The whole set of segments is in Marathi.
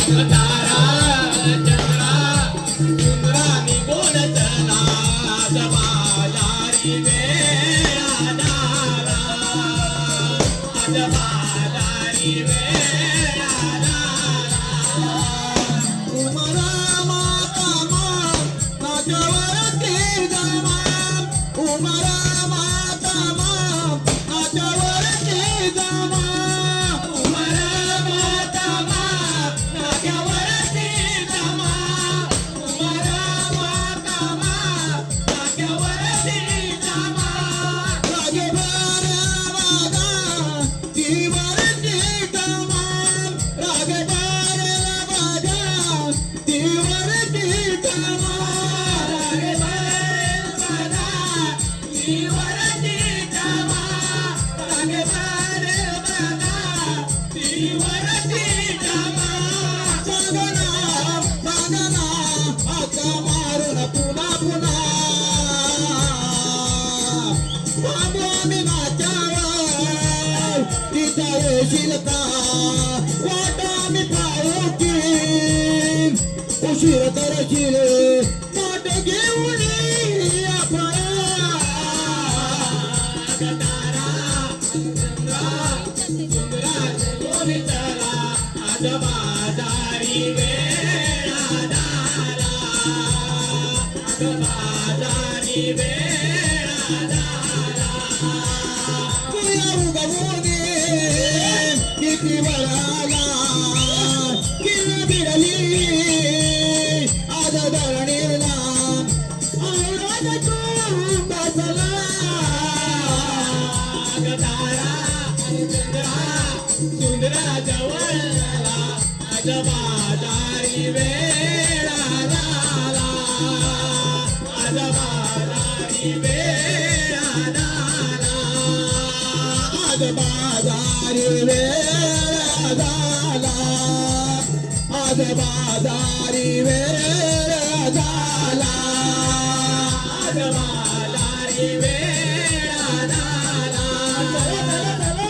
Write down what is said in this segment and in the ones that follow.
तारा चंद्रा सुंदरा निघून चला आज बाजारी वेळा झाला आज बाजारी वेळा झाला उमरा माता नाच्यावरती जमा उमरा माता नाच्यावरती जमा उमरा माता नाच्यावरती जमा उमरा माता नाच्यावरती जमा राजभर वागा तीवरती जमा राजभर वागा तीवरती जमा राजभर वागा तीवरती जमा राजभर वागा तीवरती जमा सगना सगना आता मारून पुन्हा पुन्हा बाबू आम्ही नाचावर तिचा येशील का वाटा आम्ही पाहू की उशीर करशील माट घेऊन या फळा तारा चंद्रा सुंदरा कोणी चला आज बाजारी वेळा झाला आज बाजारी वेळा झाला तुया उगवून किती वळाला किल्ल बिडली आज धरणीला औरत तू बसला तारा चंद्रा सुंदरा जवळला आज बाजारी वेळा झाला आज बाजारी वेळा झाला आज बाजारी वेळा झाला आज बाजारी वेळा झाला आज बाजारी वेळा झाला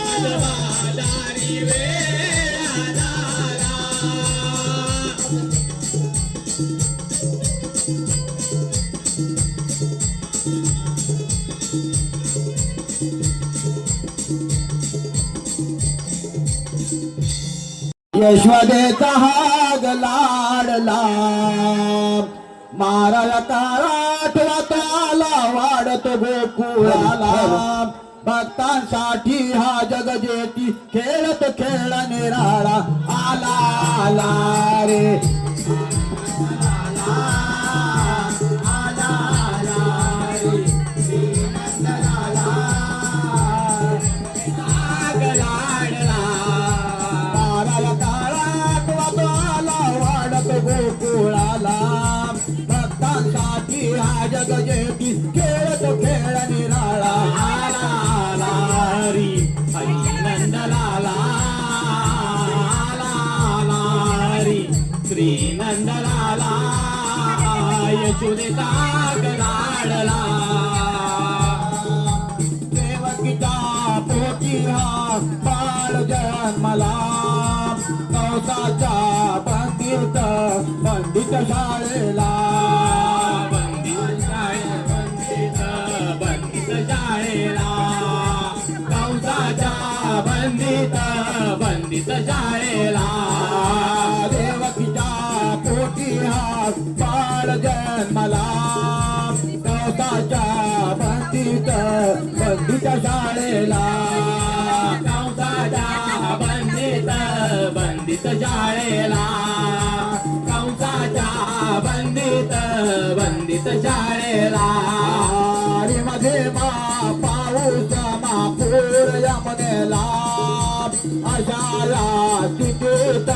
आज बाजारी वेळा झाला यशोदेचा हाग लाडला माराया काळात वाताला वाढत गोकुळाला भक्तांसाठी हा जगजेती खेळत खेळ निराळा आला आला रे गोकुळाला भक्तांसाठी हा जगजेती खेळत खेळ निराळा आला आला री नंद लाला आला री श्री नंद लाला यशोदेचा लाडला देवकीचा पोटी हा बाळ जन्मला कौसाच्या पंडित पंडित शाळेला पंडित शाळेला कौसाच्या पंडित शाळेला देवकीच्या पोटी हा बाळ जन्मला कौसाच्या पंडित शाळेला कौसाच्या पंडित शाळेला कंसाच्या पंडित शाळेला मध्ये पाऊस महापूर यमुनेला अशाया स्थितीत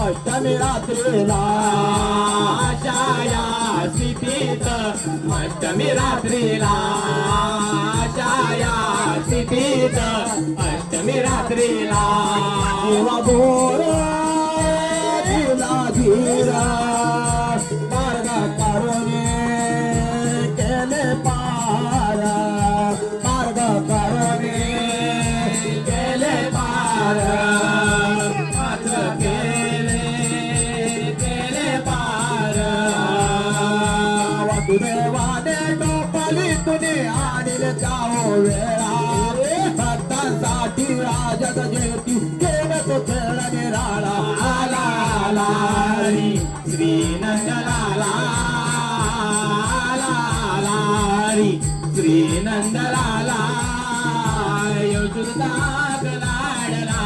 अष्टमी रात्रीला अशाया स्थितीत अष्टमी रात्रीला अशाया स्थितीत अष्टमी रात्रीला देवा बोर दिला धीरा मार्ग करुणे केले पार मार्ग करुणे केले पार मार्ग केले वेळा भक्तांसाठी राजत जेती खेळतो खेळ निराळा आला आला हरी श्री नंदलाला आला आला हरी श्री नंदलाला यशोदा लाडला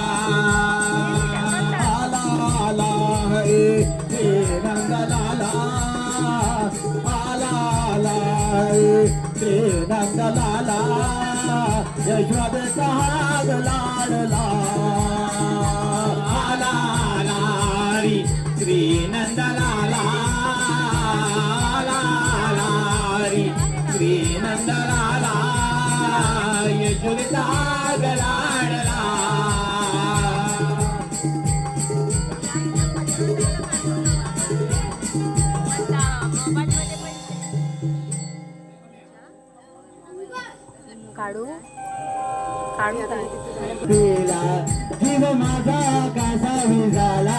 आला आला हरी श्री नंदलाला आला आला हरी श्री नंदलाला यशोदेचा लाडला आला आला हरी श्री नंदलाला आला आला हरी श्री नंदलाला यशोदेचा लाडला काढू काढू काय पेला जीव माझा कासा विझाला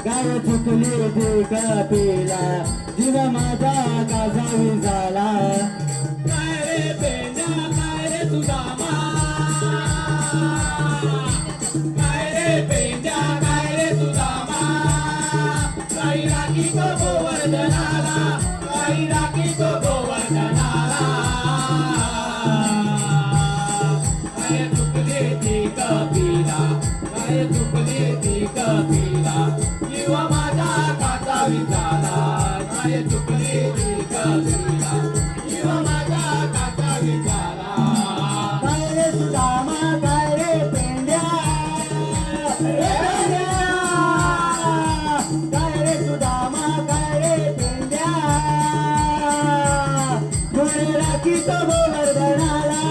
गाय चुकली ते कपिला जीव माझा कासा विझाला काय रे पेंड्या काय रे सुदामा काय रे पेंड्या काय रे सुदामा काही राखी तो गोवर्धनाला काही राखी तो गोवर्धनाला काय चुकली ती कपिला काय चुकली ती कपिला जीव माझा काचा विचारा काय चुकली ती कपिला जीव माझा काचा विचारा काय रे सुदामा काय रे पेंड्या काय रे सुदामा काय रे पेंड्या गोरे राखी तो गोवर्धनाला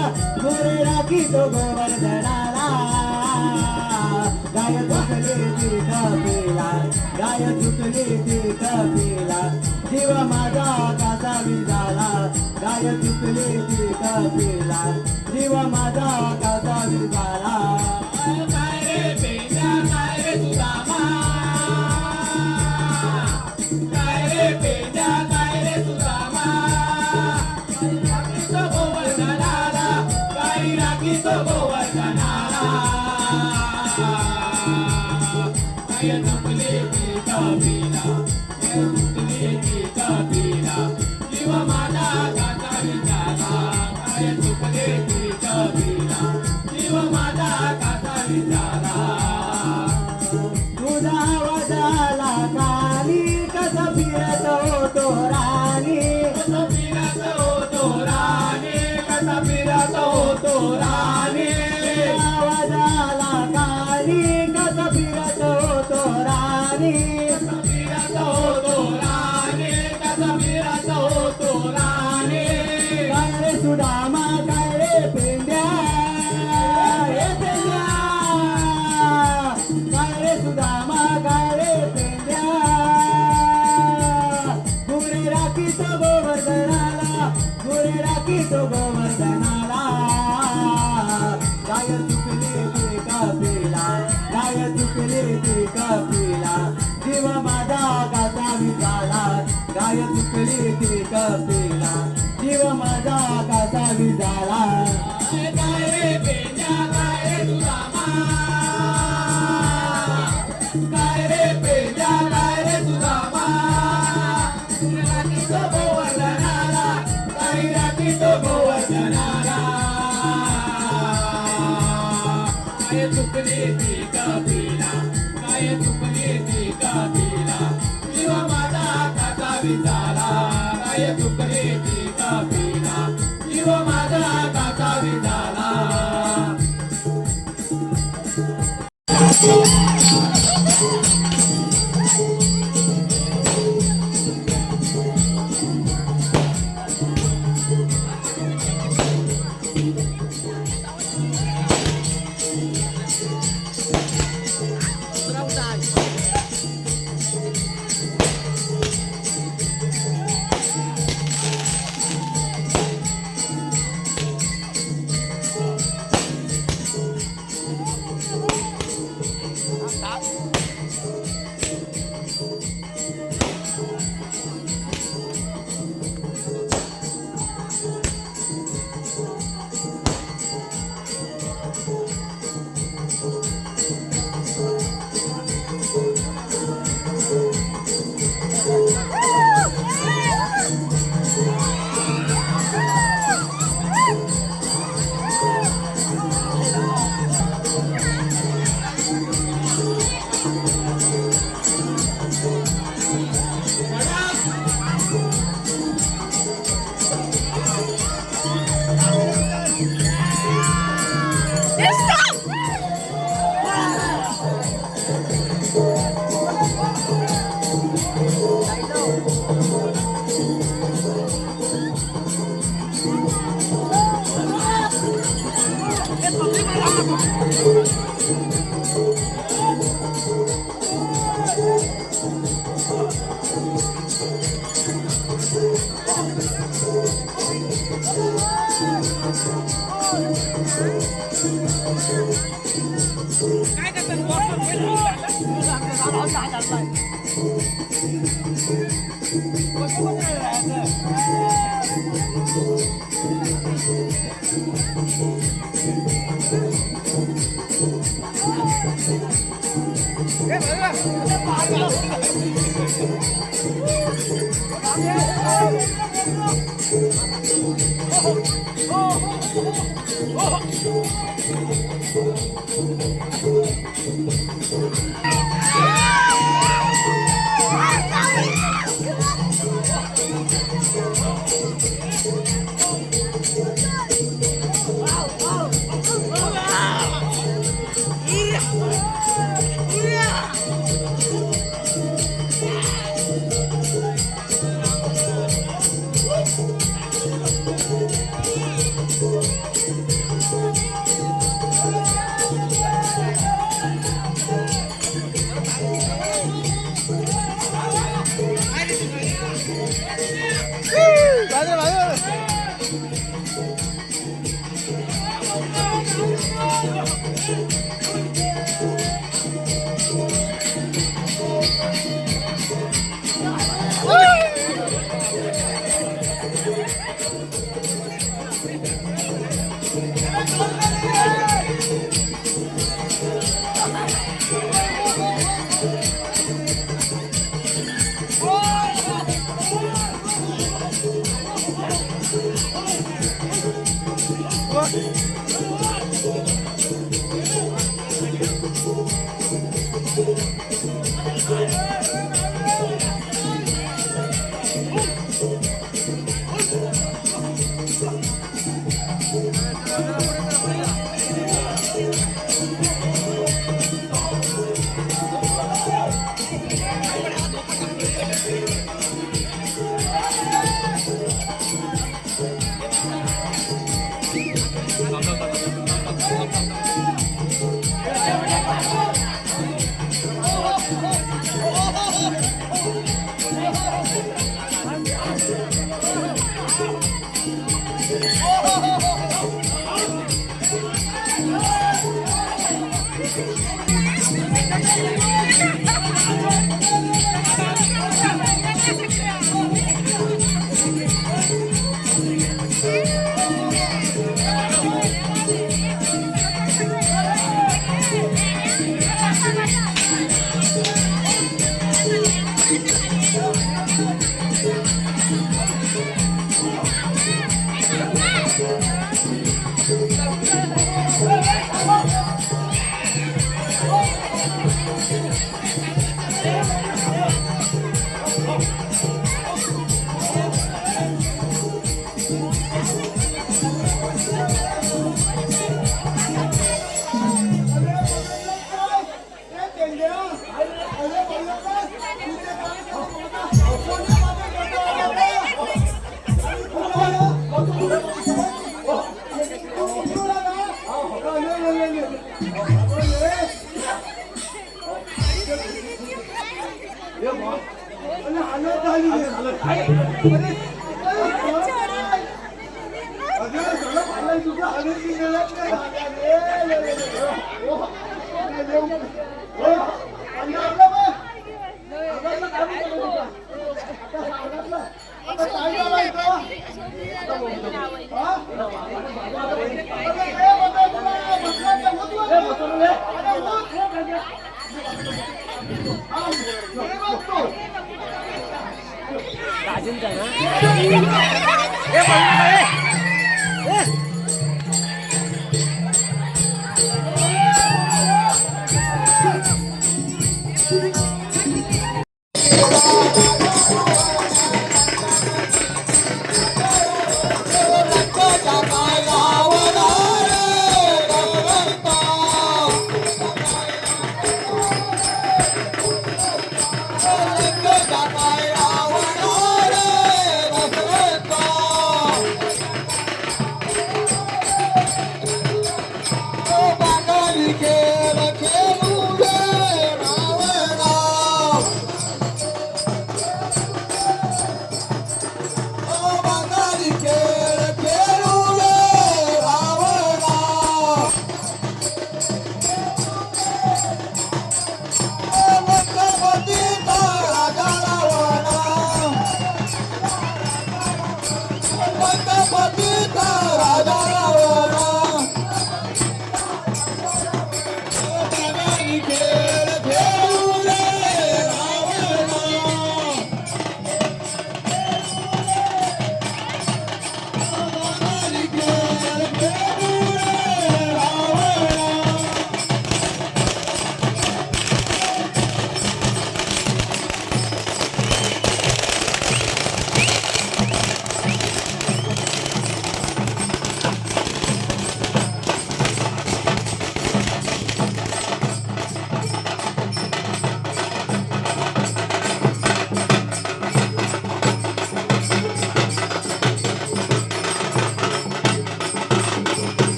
गोरे राखी तो गोवर्धनाला गाय चुकली ती कपिला गाय चुकली ती कपिला जीव माझा कासा विझाला गाय चुकली ती कपिला जीव माझा कासा विझाला काय रे पेंड्या काय रे सुदामा काय रे पेंड्या काय रे सुदामा काही राखी तो गोवर्धनाला काही राखी तो गोवर्धनाला काय चुकली ती कपिला काय चुकली ती कपिला जीव माझा काचा विचारा काय चुकली ती कपिला जीव माझा काचा विचारा तुझा वजाला काली कसा फिरत होतो राणी कसा फिरत होतो राणे कसा फिरत होतो राणे वजाला काली कसा फिरत होतो राणी कसा फिरत होतो राणे कसा फिरत होतो राणे काय रे सुदामा काय रे पेंड्या हे पेंड्या काय रे सुदामा काय रे पेंड्या गोरे राखी तो गोवर्धनाला गोरे राखी तो गोवर्धनाला गाय चुकली ती कपिला गाय चुकली ती कपिला जीव माझा काचा विझाला गाय चुकली ती कपिला जीव माझा काचा विझाला काय रे पेंड्या काय रे सुदामा काय रे पेंड्या काय रे सुदामा राखी तो गोवर्धनाला काही राखी तो गोवर्धनाला राजेंद्र ना